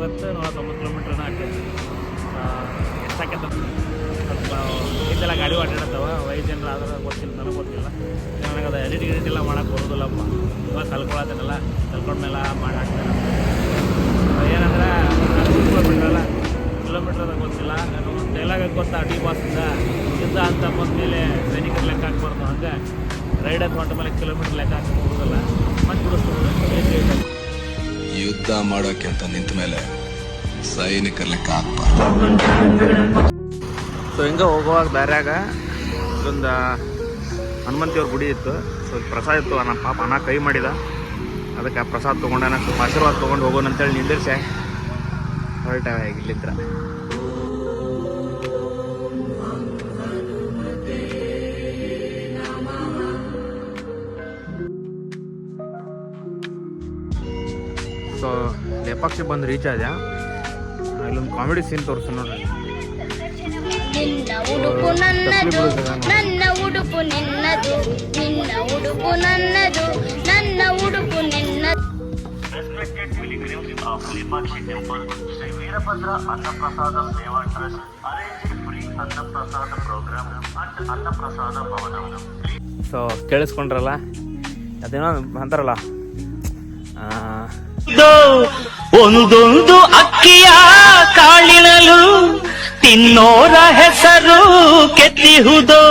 150-190 ಕಿಲೋಮೀಟ್ರನ ಆಗ್ತೈತಿ. ಎಷ್ಟಾಕೈತೆ ಸ್ವಲ್ಪ ಇದೆಲ್ಲ ಗಾಡಿ ಅಡ್ಡಾಡ್ತಾವ. 5 ಜನರು ಆದ್ರೆ ಗೊತ್ತಿಲ್ಲ, ನನಗೆ ಗೊತ್ತಿಲ್ಲ. ನನಗೆ ಅದು ಎಡಿಟ್ ಎಲ್ಲ ಮಾಡೋಕೆ ಬರೋದಿಲ್ಲಪ್ಪ. ಇವಾಗ ಕಲ್ತ್ಕೊಳತ್ತೇನಲ್ಲ, ಕಲ್ತ್ಕೊಂಡ್ಮೇಲೆ ಮಾಡಿ ಹಾಕ್ತೇನೆ. ಏನಂದ್ರೆ ಕಿಲೋಮೀಟ್ರ್ ಅದ ಗೊತ್ತಿಲ್ಲ. ನಾನು ಡೈಲಾಗ ಗೊತ್ತಾ ಡಿ ಬಾಸಿಂದ, ಯುದ್ಧ ಅಂತ ಬಂದಮೇಲೆ ಸೈನಿಕರ ಲೆಕ್ಕ ಹಾಕ್ಬಾರ್ದು. ಹಂಗೆ ರೈಡ್ ಅಂತ ಹೊಂಟ ಮೇಲೆ ಕಿಲೋಮೀಟ್ರ್ ಲೆಕ್ಕ ಹಾಕಿ ಹೋಗೋದಲ್ಲ, ಮತ್ತೆ ಬಿಡಿಸ್ಬೋದು. ಯುದ್ಧ ಮಾಡೋಕ್ಕೆ ಅಂತ ನಿಂತ ಮೇಲೆ ಸೈನಿಕರ ಲೆಕ್ಕ ಹಾಕ್ಬಾರ್ದು. ಸೊ ಹಿಂಗೆ ಹೋಗುವಾಗ ದಾರ್ಯಾಗ ಇಲ್ಲೊಂದು ಹನುಮಂತಿಯವ್ರ ಗುಡಿ ಇತ್ತು. ಸೊ ಪ್ರಸಾದ ಇತ್ತು. ನಮ್ಮ ಪಾಪ ಅಣ್ಣ ಕೈ ಮಾಡಿದ, ಅದಕ್ಕೆ ಆ ಪ್ರಸಾದ ತೊಗೊಂಡು ನಾನು ಸ್ವಲ್ಪ ಆಶೀರ್ವಾದ ತೊಗೊಂಡು ಹೋಗೋಣ ಅಂತೇಳಿ ನಿಂದಿರ್ಸೆ ಹೊರಟಾವ ಇಲ್ಲಿಂದ. ಸೊ ಲೇಪಾಕ್ಷಿ ಬಂದು ರೀಚ್ ಆದ. ಇಲ್ಲೊಂದು ಕಾಮಿಡಿ ಸೀನ್ ತೋರಿಸ್ತು ನೋಡ್ರಿ. ನಿನ್ನ ಉಡುಪು ನನ್ನದು, ನನ್ನ ಉಡುಪು ನಿನ್ನದು, ನಿನ್ನ ಉಡುಪು ನನ್ನದು, ನನ್ನ ಉಡುಪು ನಿನ್ನದು. Respected pilgrims of Lepakshi Temple, Sri Veerabhadra Annaprasadam Seva Trust arranged free Annaprasada program and Annaprasada Bhavanam. So ಕೇಳಿಸ್ಕೊಂಡ್ರಲ್ಲ, ಅದೇನೋ ಅಂತಾರಲ್ಲ, ಒಂದೊಂದು ಅಕ್ಕಿಯ ಕಾಳಿನಲು ತಿನ್ನೋರ ಹೆಸರು ಕೆತ್ತಿಹುದು.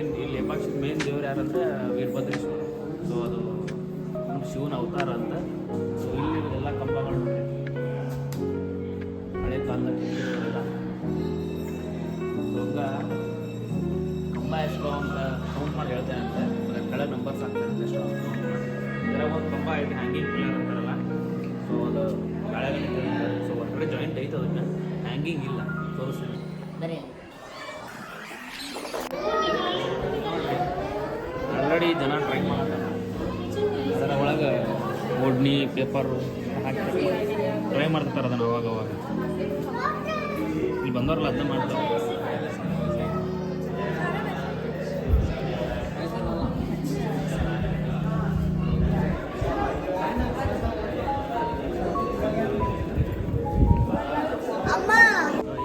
ಇಲ್ಲಿ ಲೇಪಾಕ್ಷಿ ಮೇನ್ ದೇವ್ರು ಯಾರಂದ್ರೆ ವೀರಭದ್ರೇಶ್ವರ. ಸೊ ಅದು ಶಿವನ ಅವತಾರ ಅಂತ. ಸೊ ಇಲ್ಲಿ ಎಲ್ಲ ಕಂಬಗಳು ಹಳೆ ಕಾಲದಲ್ಲಿ ಎಲ್ಲ ಇವಾಗ ಕಂಬ ಎಷ್ಟು ಅಂತ ಕೌಂಟ್ ಮಾಡಿ ಹೇಳ್ತೇನೆ ಅಂತ. ಕೆಳಗೆ ನಂಬರ್ಸ್ ಆಗ್ತಾರಂತೆ ಎಷ್ಟು. ಇದರ ಒಂದು ಕಂಬ ಐತೆ, ಹ್ಯಾಂಗಿಂಗ್ ಪಿಲ್ಲರ್ ಅಂತಾರಲ್ಲ. ಸೊ ಅದು ಕೆಳಗೆ ನಿಂತಿರುತ್ತೆ. ಸೊ ಹೊರಗಡೆ ಜಾಯಿಂಟ್ ಐತೆ, ಅದಕ್ಕೆ ಹ್ಯಾಂಗಿಂಗ್ ಇಲ್ಲ. ತೋರಿಸ್ತೀನಿ ಬರೀ ಆಲ್ರೆಡಿ ಜನ ಟ್ರೈ ಮಾಡ್ತಾರೆ. ಅದರ ಒಳಗೆ ಓಡ್ನಿ ಪೇಪರು ಹಾಕಿ ಟ್ರೈ ಮಾಡ್ತಾರೆ ಅದನ್ನು ಅವಾಗ. ಇಲ್ಲಿ ಬಂದವ್ರಲ್ಲ ಅದನ್ನ ಮಾಡ್ತಾರೆ.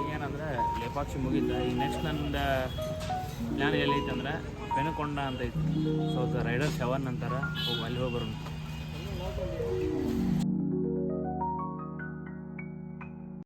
ಈಗೇನಂದ್ರೆ ಲೇಪಾಕ್ಷಿ ಮುಗಿತ. ಈಗ ನೆಕ್ಸ್ಟ್ ನಂದು ಪ್ಲ್ಯಾನ್ ಎಲ್ಲೈತೆ ಅಂದ್ರೆ ಪೆನುಕೊಂಡ ಅಂತ ಐತಿ. ಸೊ ಅದು ರೈಡರ್ 7 ಅಂತಾರೆ. ಅಲ್ಲಿ ಹೋಗಿ ಬರೋಣ.